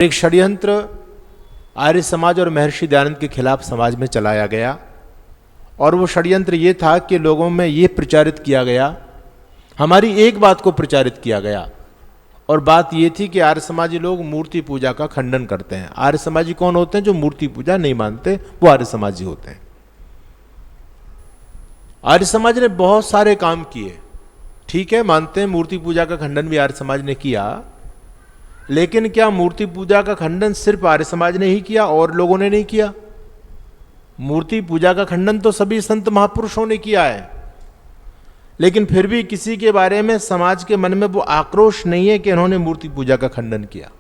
एक षड्यंत्र आर्य समाज और महर्षि दयानंद के खिलाफ समाज में चलाया गया और वो षड्यंत्र ये था कि लोगों में ये प्रचारित किया गया, हमारी एक बात को प्रचारित किया गया और बात ये थी कि आर्य समाजी लोग मूर्ति पूजा का खंडन करते हैं। आर्य समाजी कौन होते हैं? जो मूर्ति पूजा नहीं मानते, वो आर्य समाजी होते हैं। आर्य समाज ने बहुत सारे काम किए, ठीक है, मानते हैं मूर्ति पूजा का खंडन भी आर्य समाज ने किया, लेकिन क्या मूर्ति पूजा का खंडन सिर्फ आर्य समाज ने ही किया और लोगों ने नहीं किया? मूर्ति पूजा का खंडन तो सभी संत महापुरुषों ने किया है, लेकिन फिर भी किसी के बारे में समाज के मन में वो आक्रोश नहीं है कि इन्होंने मूर्ति पूजा का खंडन किया।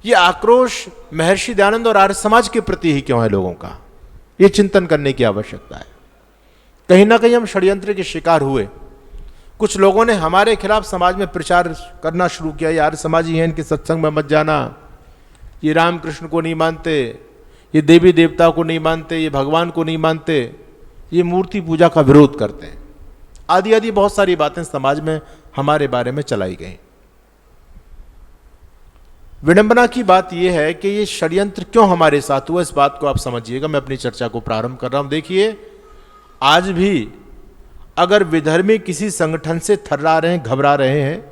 ये आक्रोश महर्षि दयानंद और आर्य समाज के प्रति ही क्यों है लोगों का? ये चिंतन करने की आवश्यकता है। कहीं ना कहीं हम षड्यंत्र के शिकार हुए। कुछ लोगों ने हमारे खिलाफ समाज में प्रचार करना शुरू किया, ये आर्य समाजी हैं, इनके सत्संग में मत जाना, ये रामकृष्ण को नहीं मानते, ये देवी देवता को नहीं मानते, ये भगवान को नहीं मानते, ये मूर्ति पूजा का विरोध करते हैं, आदि आदि बहुत सारी बातें समाज में हमारे बारे में चलाई गई। विडंबना की बात यह है कि ये षड्यंत्र क्यों हमारे साथ हुआ, इस बात को आप समझिएगा। मैं अपनी चर्चा को प्रारंभ कर रहा हूं। देखिए, आज भी अगर विधर्मी किसी संगठन से थर्रा रहे हैं, घबरा रहे हैं,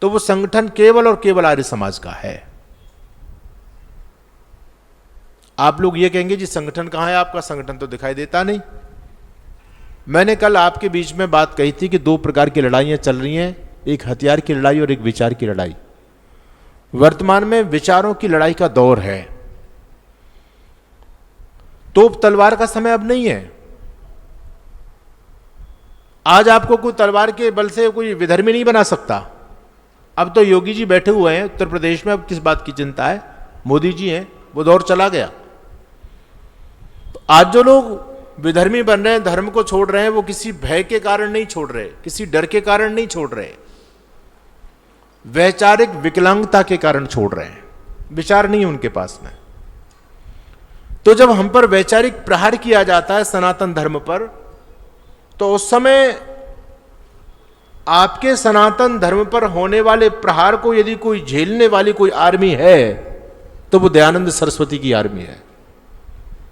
तो वो संगठन केवल और केवल आर्य समाज का है। आप लोग ये कहेंगे जी संगठन कहां है आपका? संगठन तो दिखाई देता नहीं। मैंने कल आपके बीच में बात कही थी कि दो प्रकार की लड़ाइयां चल रही हैं, एक हथियार की लड़ाई और एक विचार की लड़ाई। वर्तमान में विचारों की लड़ाई का दौर है। तोप तलवार का समय अब नहीं है। आज आपको कोई तलवार के बल से कोई विधर्मी नहीं बना सकता। अब तो योगी जी बैठे हुए हैं उत्तर प्रदेश में, अब किस बात की चिंता है? मोदी जी हैं, वो दौर चला गया। तो आज जो लोग विधर्मी बन रहे हैं, धर्म को छोड़ रहे हैं, वो किसी भय के कारण नहीं छोड़ रहे, किसी डर के कारण नहीं छोड़ रहे, वैचारिक विकलांगता के कारण छोड़ रहे हैं। विचार नहीं उनके पास में। तो जब हम पर वैचारिक प्रहार किया जाता है सनातन धर्म पर, तो उस समय आपके सनातन धर्म पर होने वाले प्रहार को यदि कोई झेलने वाली कोई आर्मी है, तो वो दयानंद सरस्वती की आर्मी है।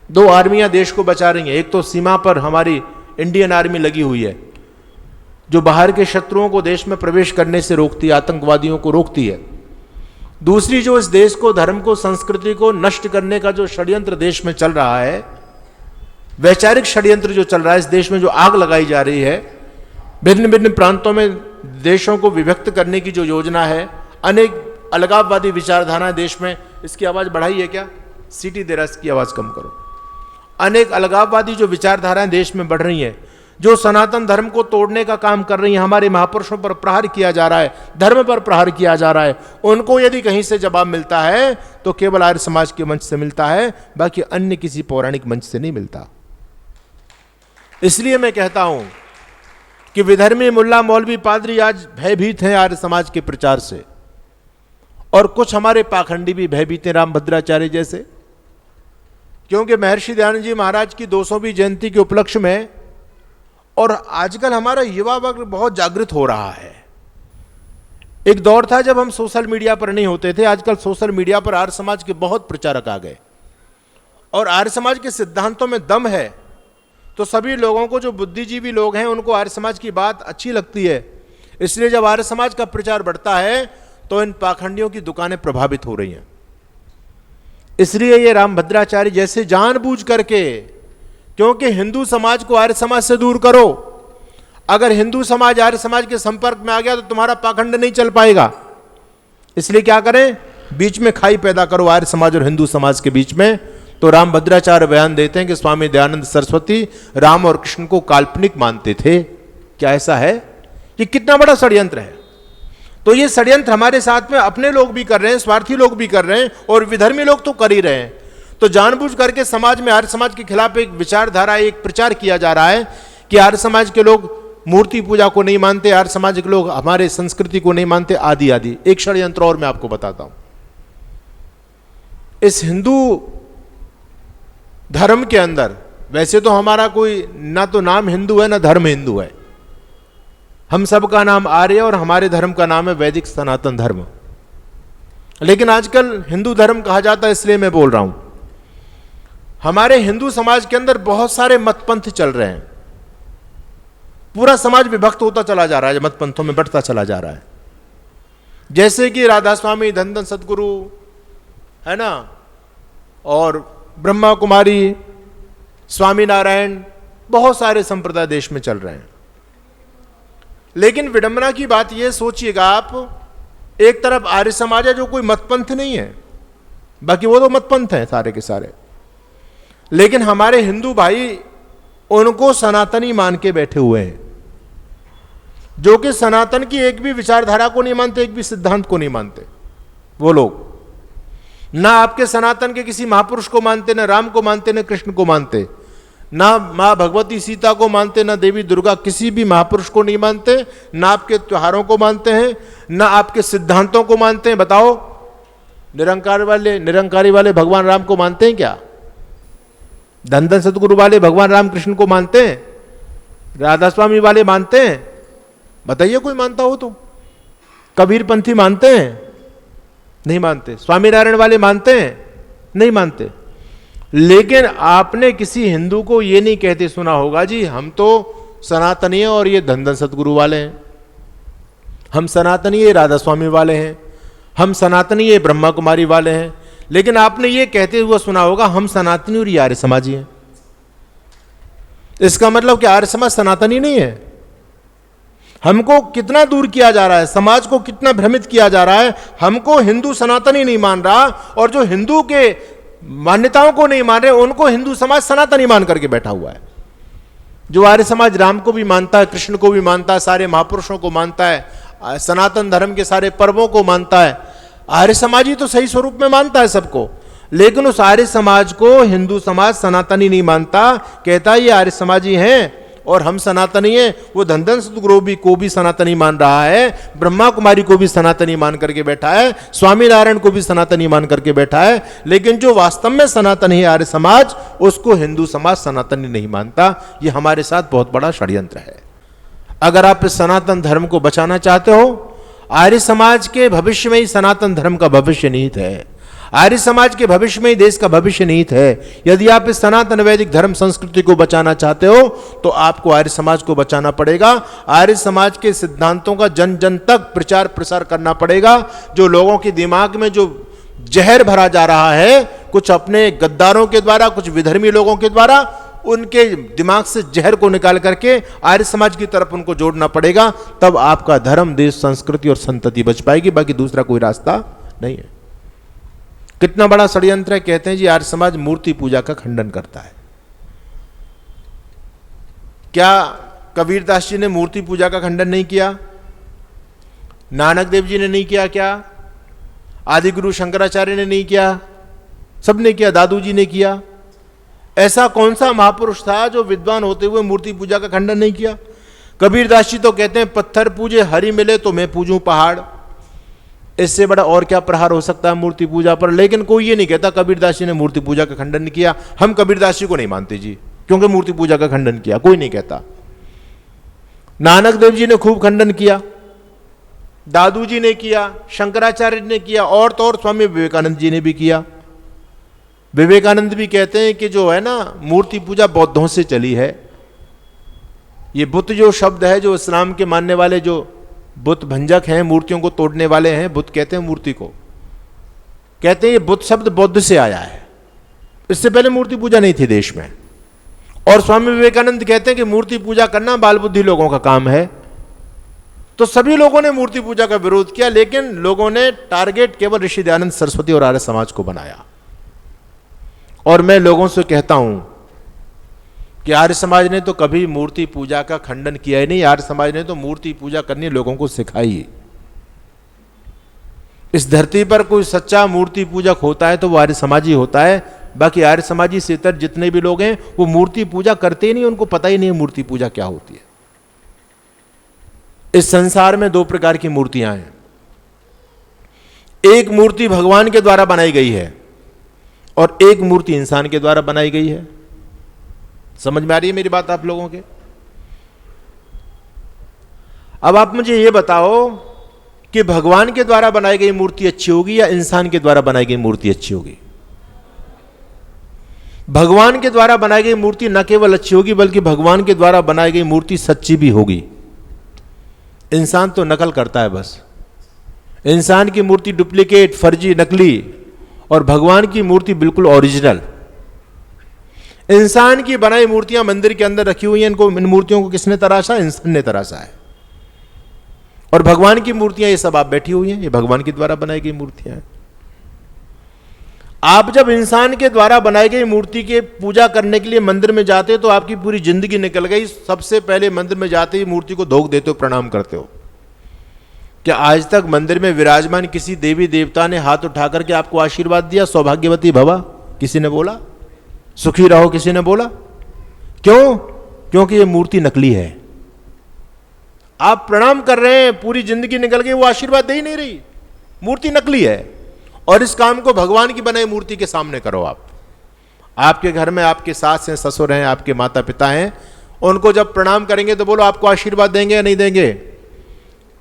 दो आर्मियां देश को बचा रही हैं। एक तो सीमा पर हमारी इंडियन आर्मी लगी हुई है, जो बाहर के शत्रुओं को देश में प्रवेश करने से रोकती है, आतंकवादियों को रोकती है। दूसरी जो इस देश को, धर्म को, संस्कृति को नष्ट करने का जो षड्यंत्र देश में चल रहा है, वैचारिक षड्यंत्र जो चल रहा है इस देश में, जो आग लगाई जा रही है, भिन्न भिन्न प्रांतों में देशों को विभक्त करने की जो योजना है, अनेक अलगाववादी विचारधाराएं देश में, इसकी आवाज बढ़ाई है क्या? सीटी दे रहा है, इसकी आवाज कम करो। अनेक अलगाववादी जो विचारधाराएं देश में बढ़ रही हैं, जो सनातन धर्म को तोड़ने का काम कर रही हैं, हमारे महापुरुषों पर प्रहार किया जा रहा है, धर्म पर प्रहार किया जा रहा है, उनको यदि कहीं से जवाब मिलता है तो केवल आर्य समाज के मंच से मिलता है, बाकी अन्य किसी पौराणिक मंच से नहीं मिलता। इसलिए मैं कहता हूं कि विधर्मी मुल्ला मौलवी पादरी आज भयभीत हैं आर्य समाज के प्रचार से, और कुछ हमारे पाखंडी भी भयभीत हैं, रामभद्राचार्य जैसे, क्योंकि महर्षि दयानंद जी महाराज की 200वीं जयंती के उपलक्ष्य में, और आजकल हमारा युवा वर्ग बहुत जागृत हो रहा है। एक दौर था जब हम सोशल मीडिया पर नहीं होते थे, आजकल सोशल मीडिया पर आर्य समाज के बहुत प्रचारक आ गए, और आर्य समाज के सिद्धांतों में दम है, तो सभी लोगों को, जो बुद्धिजीवी लोग हैं, उनको आर्य समाज की बात अच्छी लगती है। इसलिए जब आर्य समाज का प्रचार बढ़ता है तो इन पाखंडियों की दुकानें प्रभावित हो रही हैं। इसलिए ये रामभद्राचार्य जैसे जानबूझ करके, क्योंकि हिंदू समाज को आर्य समाज से दूर करो, अगर हिंदू समाज आर्य समाज के संपर्क में आ गया तो तुम्हारा पाखंड नहीं चल पाएगा। इसलिए क्या करें? बीच में खाई पैदा करो आर्य समाज और हिंदू समाज के बीच में। तो रामभद्राचार्य बयान देते हैं कि स्वामी दयानंद सरस्वती राम और कृष्ण को काल्पनिक मानते थे। क्या ऐसा है? ये कितना बड़ा षड्यंत्र है। तो ये षड्यंत्र हमारे साथ में अपने लोग भी कर रहे हैं, स्वार्थी लोग भी कर रहे हैं, और विधर्मी लोग तो कर ही रहे हैं। तो जानबूझ करके समाज में आर्य समाज के खिलाफ एक विचारधारा, एक प्रचार किया जा रहा है कि आर्य समाज के लोग मूर्ति पूजा को नहीं मानते, आर्य समाज के लोग हमारे संस्कृति को नहीं मानते, आदि आदि। एक षड्यंत्र और मैं आपको बताता हूं। इस हिंदू धर्म के अंदर, वैसे तो हमारा कोई ना तो नाम हिंदू है ना धर्म हिंदू है, हम सबका नाम आर्य और हमारे धर्म का नाम है वैदिक सनातन धर्म। लेकिन आजकल हिंदू धर्म कहा जाता है, इसलिए मैं बोल रहा हूं। हमारे हिंदू समाज के अंदर बहुत सारे मतपंथ चल रहे हैं। पूरा समाज विभक्त होता चला जा रहा है, मतपंथों में बंटता चला जा रहा है। जैसे कि राधा स्वामी, धन सदगुरु, है ना, और ब्रह्मा कुमारी, स्वामी नारायण, बहुत सारे संप्रदाय देश में चल रहे हैं। लेकिन विडंबना की बात यह सोचिएगा आप, एक तरफ आर्य समाज है जो कोई मतपंथ नहीं है, बाकी वो तो मतपंथ है सारे के सारे। लेकिन हमारे हिंदू भाई उनको सनातनी मान के बैठे हुए हैं, जो कि सनातन की एक भी विचारधारा को नहीं मानते, एक भी सिद्धांत को नहीं मानते। वो लोग ना आपके सनातन के किसी महापुरुष को मानते, ना राम को मानते, ना कृष्ण को मानते, ना मां भगवती सीता को मानते, ना देवी दुर्गा, किसी भी महापुरुष को नहीं मानते, ना आपके त्योहारों को मानते हैं, ना आपके सिद्धांतों को मानते हैं। बताओ, निरंकारी वाले भगवान राम को मानते हैं क्या? धन सदगुरु वाले भगवान राम कृष्ण को मानते हैं? राधा स्वामी वाले मानते हैं? बताइए कोई मानता हो तो। कबीरपंथी मानते हैं? नहीं मानते। स्वामी नारायण वाले मानते हैं? नहीं मानते। लेकिन आपने किसी हिंदू को यह नहीं कहते सुना होगा, जी हम तो सनातनी हैं और ये धन सदगुरु वाले हैं, हम सनातनी ये राधा स्वामी वाले हैं, हम सनातनी ये ब्रह्मा कुमारी वाले हैं। लेकिन आपने ये कहते हुए सुना होगा हम सनातनी और ये आर्य समाजी हैं। इसका मतलब कि आर्य समाज सनातनी नहीं है। हमको कितना दूर किया जा रहा है, समाज को कितना भ्रमित किया जा रहा है। हमको हिंदू सनातनी नहीं मान रहा, और जो हिंदू के मान्यताओं को नहीं मान रहे उनको हिंदू समाज सनातनी मान करके बैठा हुआ है। जो आर्य समाज राम को भी मानता है, कृष्ण को भी मानता है, सारे महापुरुषों को मानता है, सनातन धर्म के सारे पर्वों को मानता है, आर्य समाज ही तो सही स्वरूप में मानता है सबको। लेकिन उस आर्य समाज को हिंदू समाज सनातनी नहीं मानता, कहता है ये आर्य समाजी हैं और हम सनातनी हैं। वो धन सदगुरु को भी सनातनी मान रहा है, ब्रह्मा कुमारी को भी सनातनी मान करके बैठा है, स्वामी नारायण को भी सनातनी मान करके बैठा है। लेकिन जो वास्तव में सनातनी है आर्य समाज, उसको हिंदू समाज सनातनी नहीं मानता। ये हमारे साथ बहुत बड़ा षड्यंत्र है। अगर आप इस सनातन धर्म को बचाना चाहते हो, आर्य समाज के भविष्य में ही सनातन धर्म का भविष्य निहित है। आर्य समाज के भविष्य में ही देश का भविष्य निहित है। यदि आप इस सनातन वैदिक धर्म संस्कृति को बचाना चाहते हो तो आपको आर्य समाज को बचाना पड़ेगा। आर्य समाज के सिद्धांतों का जन जन तक प्रचार प्रसार करना पड़ेगा। जो लोगों के दिमाग में जो जहर भरा जा रहा है, कुछ अपने गद्दारों के द्वारा, कुछ विधर्मी लोगों के द्वारा, उनके दिमाग से जहर को निकाल करके आर्य समाज की तरफ उनको जोड़ना पड़ेगा। तब आपका धर्म, देश, संस्कृति और संतति बच पाएगी। बाकी दूसरा कोई रास्ता नहीं है। कितना बड़ा षड्यंत्र है। कहते हैं जी आर्य समाज मूर्ति पूजा का खंडन करता है। क्या कबीरदास जी ने मूर्ति पूजा का खंडन नहीं किया? नानक देव जी ने नहीं किया? क्या आदि गुरु शंकराचार्य ने नहीं किया? सबने किया। दादू जी ने किया। ऐसा कौन सा महापुरुष था जो विद्वान होते हुए मूर्ति पूजा का खंडन नहीं किया? कबीरदास जी तो कहते हैं पत्थर पूजे हरि मिले तो मैं पूजूं पहाड़। इससे बड़ा और क्या प्रहार हो सकता है मूर्ति पूजा पर? लेकिन कोई ये नहीं कहता कबीरदास जी ने मूर्ति पूजा का खंडन नहीं किया। हम कबीरदास जी को नहीं मानते जी, क्योंकि मूर्ति पूजा का खंडन किया, कोई नहीं कहता। नानक देव जी ने खूब खंडन किया, दादू जी ने किया, शंकराचार्य ने किया, और तो और स्वामी विवेकानंद जी ने भी किया। विवेकानंद भी कहते हैं कि जो है ना मूर्ति पूजा बौद्धों से चली है। ये बुत जो शब्द है, जो इस्लाम के मानने वाले जो बुत भंजक हैं, मूर्तियों को तोड़ने वाले हैं, बुत कहते हैं मूर्ति को, कहते हैं ये बुत शब्द बौद्ध से आया है। इससे पहले मूर्ति पूजा नहीं थी देश में। और स्वामी विवेकानंद कहते हैं कि मूर्ति पूजा करना बाल बुद्धि लोगों का काम है। तो सभी लोगों ने मूर्ति पूजा का विरोध किया, लेकिन लोगों ने टारगेट केवल ऋषि दयानंद सरस्वती और आर्य समाज को बनाया। और मैं लोगों से कहता हूं कि आर्य समाज ने तो कभी मूर्ति पूजा का खंडन किया ही नहीं। आर्य समाज ने तो मूर्ति पूजा करनी लोगों को सिखाई। इस धरती पर कोई सच्चा मूर्ति पूजक होता है तो वो आर्य समाजी होता है। बाकी आर्य समाजी से इतर जितने भी लोग हैं वो मूर्ति पूजा करते ही नहीं, उनको पता ही नहीं है मूर्ति पूजा क्या होती है। इस संसार में दो प्रकार की मूर्तियां हैं। एक मूर्ति भगवान के द्वारा बनाई गई है और एक मूर्ति इंसान के द्वारा बनाई गई है। समझ में आ रही है मेरी बात आप लोगों के? अब आप मुझे यह बताओ कि भगवान के द्वारा बनाई गई मूर्ति अच्छी होगी या इंसान के द्वारा बनाई गई मूर्ति अच्छी होगी? भगवान के द्वारा बनाई गई मूर्ति न केवल अच्छी होगी बल्कि भगवान के द्वारा बनाई गई मूर्ति सच्ची भी होगी। इंसान तो नकल करता है बस। इंसान की मूर्ति डुप्लीकेट, फर्जी, नकली, और भगवान की मूर्ति बिल्कुल ओरिजिनल। इंसान की बनाई मूर्तियां मंदिर के अंदर रखी हुई हैं। इन मूर्तियों को किसने तराशा? इंसान ने तराशा है। और भगवान की मूर्तियां ये सब आप बैठी हुई हैं, ये भगवान के द्वारा बनाई गई मूर्तियां हैं। आप जब इंसान के द्वारा बनाई गई मूर्ति के पूजा करने के लिए मंदिर में जाते हो तो आपकी पूरी जिंदगी निकल गई। सबसे पहले मंदिर में जाते ही मूर्ति को धोख देते हो, प्रणाम करते हो। क्या आज तक मंदिर में विराजमान किसी देवी देवता ने हाथ उठा करके आपको आशीर्वाद दिया, सौभाग्यवती भवा? किसी ने बोला? सुखी रहो किसी ने बोला? क्यों? क्योंकि ये मूर्ति नकली है। आप प्रणाम कर रहे हैं, पूरी जिंदगी निकल गई, वो आशीर्वाद दे ही नहीं रही, मूर्ति नकली है। और इस काम को भगवान की बनाई मूर्ति के सामने करो आप। आपके घर में आपके सास हैं, ससुर हैं, आपके माता पिता हैं, उनको जब प्रणाम करेंगे तो बोलो आपको आशीर्वाद देंगे या नहीं देंगे?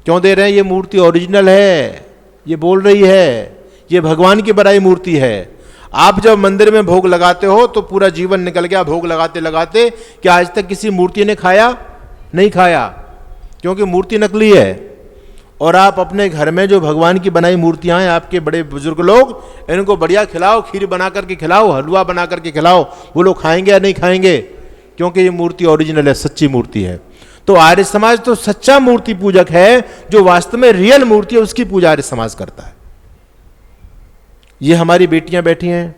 क्यों दे रहे हैं? ये मूर्ति ओरिजिनल है, ये बोल रही है, ये भगवान की बनाई मूर्ति है। आप जब मंदिर में भोग लगाते हो तो पूरा जीवन निकल गया भोग लगाते लगाते। क्या आज तक किसी मूर्ति ने खाया? नहीं खाया, क्योंकि मूर्ति नकली है। और आप अपने घर में जो भगवान की बनाई मूर्तियां हैं, आपके बड़े बुजुर्ग लोग, इनको बढ़िया खिलाओ, खीर बना करके खिलाओ, हलवा बना करके खिलाओ, वो लोग खाएंगे या नहीं खाएंगे? क्योंकि ये मूर्ति ओरिजिनल है, सच्ची मूर्ति है। तो आर्य समाज तो सच्चा मूर्ति पूजक है, जो वास्तव में रियल मूर्ति है उसकी पूजा आर्य समाज करता है। ये हमारी बेटियां बैठी हैं,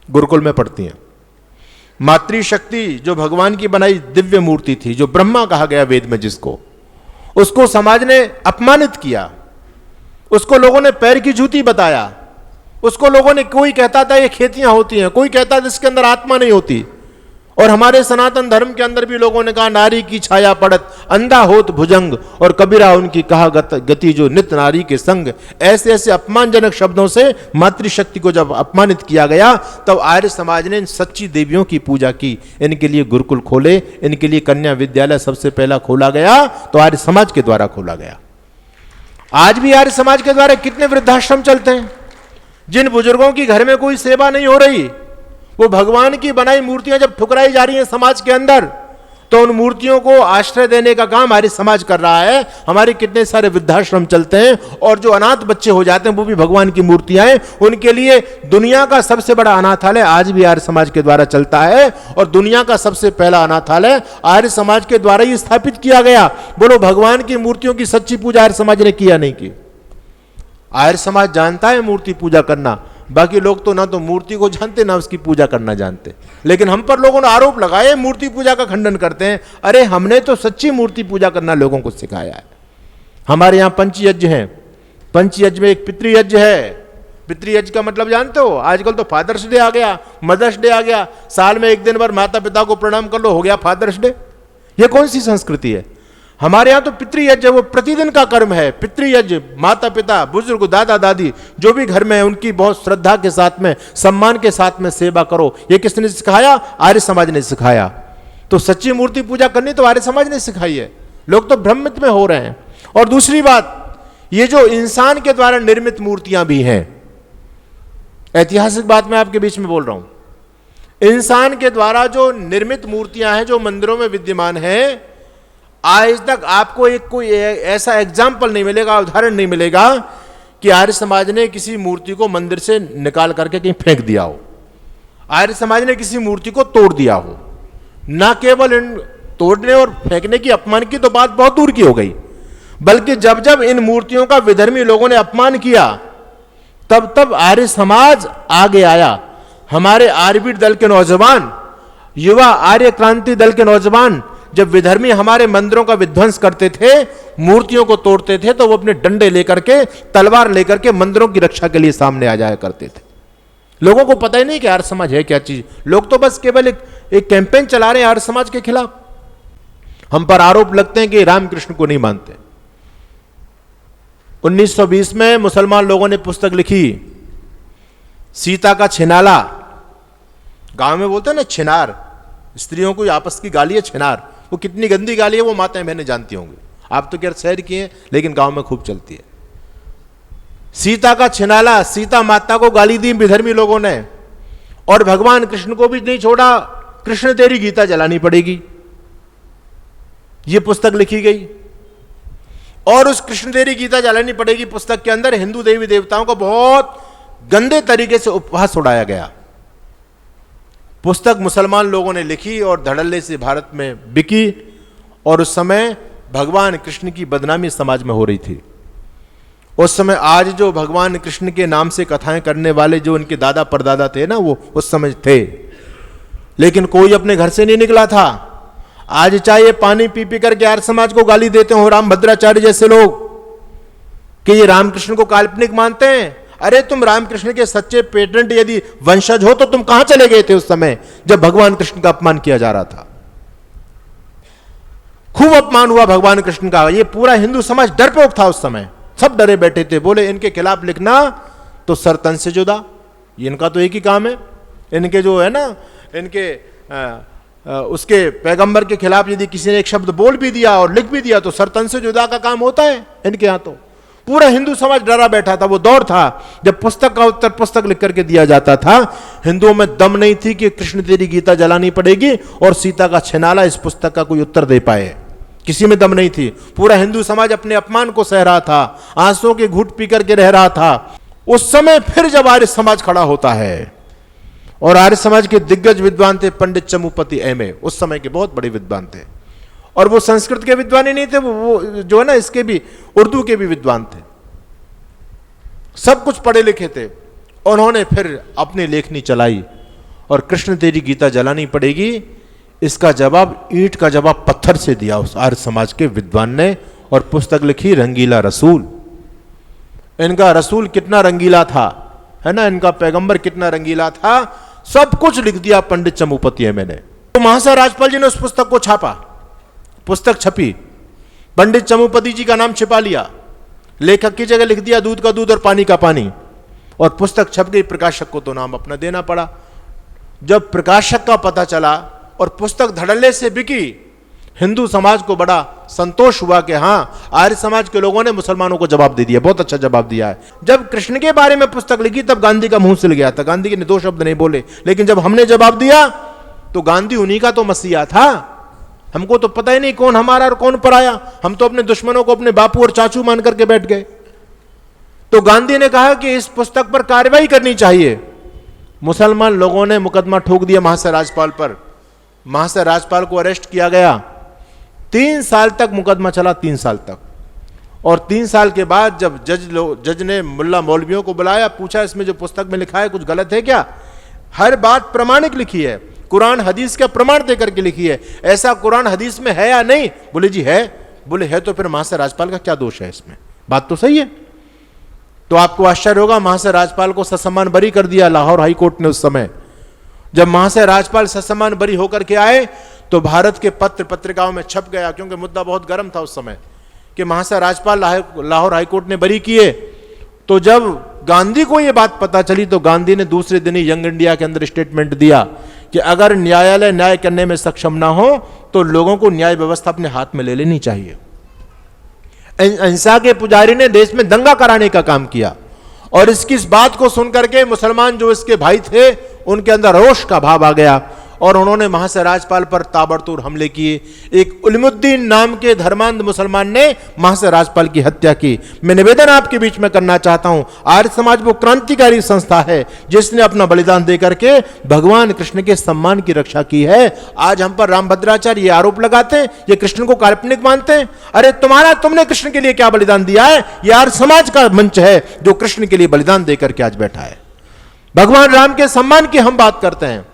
गुरुकुल में पढ़ती हैं। मातृशक्ति जो भगवान की बनाई दिव्य मूर्ति थी, जो ब्रह्मा कहा गया वेद में जिसको, उसको समाज ने अपमानित किया, उसको लोगों ने पैर की जूती बताया, उसको लोगों ने, कोई कहता था ये खेतियां होती हैं, कोई कहता था इसके अंदर आत्मा नहीं होती। और हमारे सनातन धर्म के अंदर भी लोगों ने कहा नारी की छाया पड़त, अंधा होत भुजंग, और कबीरा उनकी कहा गति जो नित नारी के संग। ऐसे ऐसे अपमानजनक शब्दों से मातृशक्ति को जब अपमानित किया गया तब आर्य समाज ने इन सच्ची देवियों की पूजा की। इनके लिए गुरुकुल खोले, इनके लिए कन्या विद्यालय सबसे पहला खोला गया, तो आर्य समाज के द्वारा खोला गया। आज भी आर्य समाज के द्वारा कितने वृद्धाश्रम चलते हैं। जिन बुजुर्गों की घर में कोई सेवा नहीं हो रही, वो भगवान की बनाई मूर्तियां जब ठुकराई जा रही हैं समाज के अंदर, तो उन मूर्तियों को आश्रय देने का काम आर्य समाज कर रहा है। हमारे कितने सारे वृद्धाश्रम चलते हैं, और जो अनाथ बच्चे हो जाते हैं वो भी भगवान की मूर्तियां हैं। उनके लिए दुनिया का सबसे बड़ा अनाथालय आज भी आर्य समाज के द्वारा चलता है, और दुनिया का सबसे पहला अनाथालय आर्य समाज के द्वारा ही स्थापित किया गया। बोलो, भगवान की मूर्तियों की सच्ची पूजा आर्य समाज ने किया नहीं की? आर्य समाज जानता है मूर्ति पूजा करना, बाकी लोग तो ना तो मूर्ति को जानते ना उसकी पूजा करना जानते। लेकिन हम पर लोगों ने आरोप लगाए मूर्ति पूजा का खंडन करते हैं। अरे हमने तो सच्ची मूर्ति पूजा करना लोगों को सिखाया है। हमारे यहाँ पंचयज्ञ हैं, पंचयज्ञ में एक पितृयज्ञ है। पितृयज्ञ का मतलब जानते हो? आजकल तो फादर्स डे आ गया, मदर्स डे आ गया, साल में एक दिन भर माता पिता को प्रणाम कर लो, हो गया फादर्स डे। ये कौन सी संस्कृति है? हमारे यहाँ तो पितृयज्ञ वो प्रतिदिन का कर्म है। पितृयज्ञ, माता पिता, बुजुर्ग, दादा दादी जो भी घर में है उनकी बहुत श्रद्धा के साथ में, सम्मान के साथ में सेवा करो। ये किसने सिखाया? आर्य समाज ने सिखाया। तो सच्ची मूर्ति पूजा करनी तो आर्य समाज ने सिखाई है। लोग तो भ्रमित में हो रहे हैं। और दूसरी बात, ये जो इंसान के द्वारा निर्मित मूर्तियां भी हैं, ऐतिहासिक बात मैं आपके बीच में बोल रहा हूं, इंसान के द्वारा जो निर्मित मूर्तियां हैं जो मंदिरों में विद्यमान है, आज तक आपको एक कोई ऐसा एग्जाम्पल नहीं मिलेगा, उदाहरण नहीं मिलेगा कि आर्य समाज ने किसी मूर्ति को मंदिर से निकाल करके कहीं फेंक दिया हो, आर्य समाज ने किसी मूर्ति को तोड़ दिया हो। ना केवल इन तोड़ने और फेंकने की, अपमान की तो बात बहुत दूर की हो गई, बल्कि जब जब इन मूर्तियों का विधर्मी लोगों ने अपमान किया तब तब आर्य समाज आगे आया। हमारे आर्यवीर दल के नौजवान, युवा आर्य क्रांति दल के नौजवान, जब विधर्मी हमारे मंदिरों का विध्वंस करते थे, मूर्तियों को तोड़ते थे, तो वो अपने डंडे लेकर के, तलवार लेकर के मंदिरों की रक्षा के लिए सामने आ जाया करते थे। लोगों को पता ही नहीं कि आर्य समाज है क्या चीज। लोग तो बस केवल एक कैंपेन चला रहे हैं आर्य समाज के खिलाफ। हम पर आरोप लगते हैं कि रामकृष्ण को नहीं मानते। 1920 में मुसलमान लोगों ने पुस्तक लिखी, सीता का छिनाला। गांव में बोलते हैं ना छिनार, स्त्रियों को आपस की गाली है छिनार। वो कितनी गंदी गाली है वो माताएं बहनें जानती होंगी। आप तो खैर शहर की हैं, लेकिन गांव में खूब चलती है। सीता का छिनाला, सीता माता को गाली दी विधर्मी लोगों ने, और भगवान कृष्ण को भी नहीं छोड़ा। कृष्ण तेरी गीता जलानी पड़ेगी, यह पुस्तक लिखी गई। और उस कृष्ण तेरी गीता जलानी पड़ेगी पुस्तक के अंदर हिंदू देवी देवताओं को बहुत गंदे तरीके से उपहास उड़ाया गया। पुस्तक मुसलमान लोगों ने लिखी और धड़ल्ले से भारत में बिकी, और उस समय भगवान कृष्ण की बदनामी समाज में हो रही थी। उस समय आज जो भगवान कृष्ण के नाम से कथाएं करने वाले जो उनके दादा परदादा थे ना, वो उस समय थे, लेकिन कोई अपने घर से नहीं निकला था। आज चाहे पानी पी पी करके आर्य समाज को गाली देते हो रामभद्राचार्य जैसे लोग कि ये रामकृष्ण को काल्पनिक मानते हैं। अरे तुम रामकृष्ण के सच्चे पेटेंट यदि वंशज हो तो तुम कहां चले गए थे उस समय जब भगवान कृष्ण का अपमान किया जा रहा था। खूब अपमान हुआ भगवान कृष्ण का। ये पूरा हिंदू समाज डरपोक था उस समय, सब डरे बैठे थे। बोले इनके खिलाफ लिखना तो सर तन से जुदा, इनका तो एक ही काम है। इनके जो है ना, इनके उसके पैगंबर के खिलाफ यदि किसी ने एक शब्द बोल भी दिया और लिख भी दिया तो सर तन से जुदा का काम होता है इनके यहां। तो पूरा हिंदू समाज डरा बैठा था। वो दौर था जब पुस्तक का उत्तर पुस्तक लिख करके दिया जाता था। हिंदुओं में दम नहीं थी कि कृष्ण तेरी गीता जलानी पड़ेगी और सीता का छिनाला इस पुस्तक का कोई उत्तर दे पाए। किसी में दम नहीं थी। पूरा हिंदू समाज अपने अपमान को सह रहा था, आंसुओं के घूंट पी करके रह रहा था। उस समय फिर जब आर्य समाज खड़ा होता है, और आर्य समाज के दिग्गज विद्वान थे पंडित चमुपति एम.ए, उस समय के बहुत बड़े विद्वान थे। और वो संस्कृत के विद्वान ही नहीं थे, वो जो है ना इसके भी उर्दू के भी विद्वान थे, सब कुछ पढ़े लिखे थे। उन्होंने फिर अपनी लेखनी चलाई और कृष्ण तेरी गीता जलानी पड़ेगी, इसका जवाब ईंट का जवाब पत्थर से दिया उस आर्य समाज के विद्वान ने, और पुस्तक लिखी रंगीला रसूल। इनका रसूल कितना रंगीला था, है ना, इनका पैगंबर कितना रंगीला था, सब कुछ लिख दिया पंडित चमुपति एम.ए ने। तो महाशय राजपाल जी ने उस पुस्तक को छापा, पुस्तक छपी, पंडित चमुपति जी का नाम छिपा लिया, लेखक की जगह लिख दिया दूध का दूध और पानी का पानी, और पुस्तक छप गई। प्रकाशक को तो नाम अपना देना पड़ा। जब प्रकाशक का पता चला और पुस्तक धड़ल्ले से बिकी, हिंदू समाज को बड़ा संतोष हुआ कि हां, आर्य समाज के लोगों ने मुसलमानों को जवाब दे दिया, बहुत अच्छा जवाब दिया है। जब कृष्ण के बारे में पुस्तक लिखी तब गांधी का मुंह सिल गया था। गांधी ने 2 शब्द नहीं बोले, लेकिन जब हमने जवाब दिया तो गांधी उन्हीं का तो मसीहा था। हमको तो पता ही नहीं कौन हमारा और कौन पराया। हम तो अपने दुश्मनों को अपने बापू और चाचू मान करके बैठ गए। तो गांधी ने कहा कि इस पुस्तक पर कार्रवाई करनी चाहिए। मुसलमान लोगों ने मुकदमा ठोक दिया महाशय राजपाल पर। महाशय राजपाल को अरेस्ट किया गया। 3 साल तक मुकदमा चला, 3 साल तक। और 3 साल के बाद जब जज ने मुल्ला मौलवियों को बुलाया, पूछा इसमें जो पुस्तक में लिखा है कुछ गलत है क्या? हर बात प्रमाणिक लिखी है, कुरान हदीस का प्रमाण दे करके लिखी है। ऐसा कुरान हदीस में है या नहीं? बोले जी है। बोले है तो फिर महाशय राजपाल का क्या दोष है इसमें? बात तो सही है। तो आपको आश्चर्य होगा, महाशय राजपाल को ससम्मान बरी कर दिया लाहौर हाई कोर्ट ने उस समय। जब महाशय राजपाल ससम्मान बरी होकर के आए तो भारत के पत्र पत्रिकाओं में छप गया, क्योंकि मुद्दा बहुत गर्म था उस समय कि महाशय राजपाल लाहौर हाईकोर्ट ने बरी किए। तो जब गांधी को यह बात पता चली तो गांधी ने दूसरे दिन ही यंग इंडिया के अंदर स्टेटमेंट दिया कि अगर न्यायालय न्याय करने में सक्षम ना हो तो लोगों को न्याय व्यवस्था अपने हाथ में ले लेनी चाहिए। अहिंसा के पुजारी ने देश में दंगा कराने का काम किया, और इस बात को सुनकर के मुसलमान जो इसके भाई थे उनके अंदर रोष का भाव आ गया, और उन्होंने महाशय राजपाल पर ताबड़तोड़ हमले किए। एक उलमुद्दीन नाम के धर्मांध मुसलमान ने महाशय राजपाल की हत्या की। मैं निवेदन आपके बीच में करना चाहता हूं, आर्य समाज वो क्रांतिकारी संस्था है जिसने अपना बलिदान देकर के भगवान कृष्ण के सम्मान की रक्षा की है। आज हम पर रामभद्राचार्य ये आरोप लगाते हैं, ये कृष्ण को काल्पनिक मानते हैं। अरे तुमने कृष्ण के लिए क्या बलिदान दिया है? ये आर्य समाज का मंच है जो कृष्ण के लिए बलिदान देकर के आज बैठा है। भगवान राम के सम्मान की हम बात करते हैं,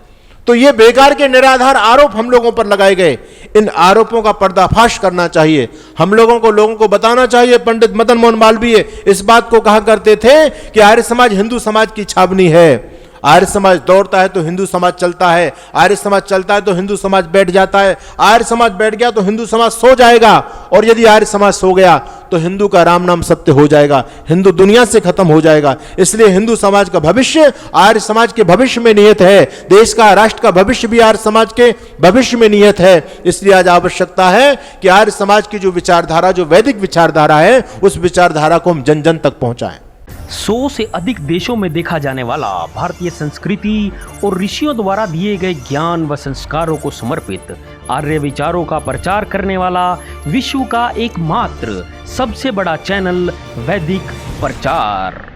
तो ये बेकार के निराधार आरोप हम लोगों पर लगाए गए। इन आरोपों का पर्दाफाश करना चाहिए। हम लोगों को बताना चाहिए। पंडित मदन मोहन मालवीय इस बात को कहा करते थे कि आर्य समाज हिंदू समाज की छावनी है। आर्य समाज दौड़ता है तो हिंदू समाज चलता है, आर्य समाज चलता है तो हिंदू समाज बैठ जाता है, आर्य समाज बैठ गया तो हिंदू समाज सो जाएगा, और यदि आर्य समाज सो गया तो हिंदू का राम नाम सत्य हो जाएगा, हिंदू दुनिया से खत्म हो जाएगा। इसलिए हिंदू समाज का भविष्य आर्य समाज के भविष्य में निहित है। देश का, राष्ट्र का भविष्य भी आर्य समाज के भविष्य में निहित है। इसलिए आज आवश्यकता है कि आर्य समाज की जो विचारधारा, जो वैदिक विचारधारा है, उस विचारधारा को हम जन जन तक पहुंचाएं। 100 से अधिक देशों में देखा जाने वाला भारतीय संस्कृति और ऋषियों द्वारा दिए गए ज्ञान व संस्कारों को समर्पित आर्य विचारों का प्रचार करने वाला विश्व का एकमात्र सबसे बड़ा चैनल वैदिक प्रचार।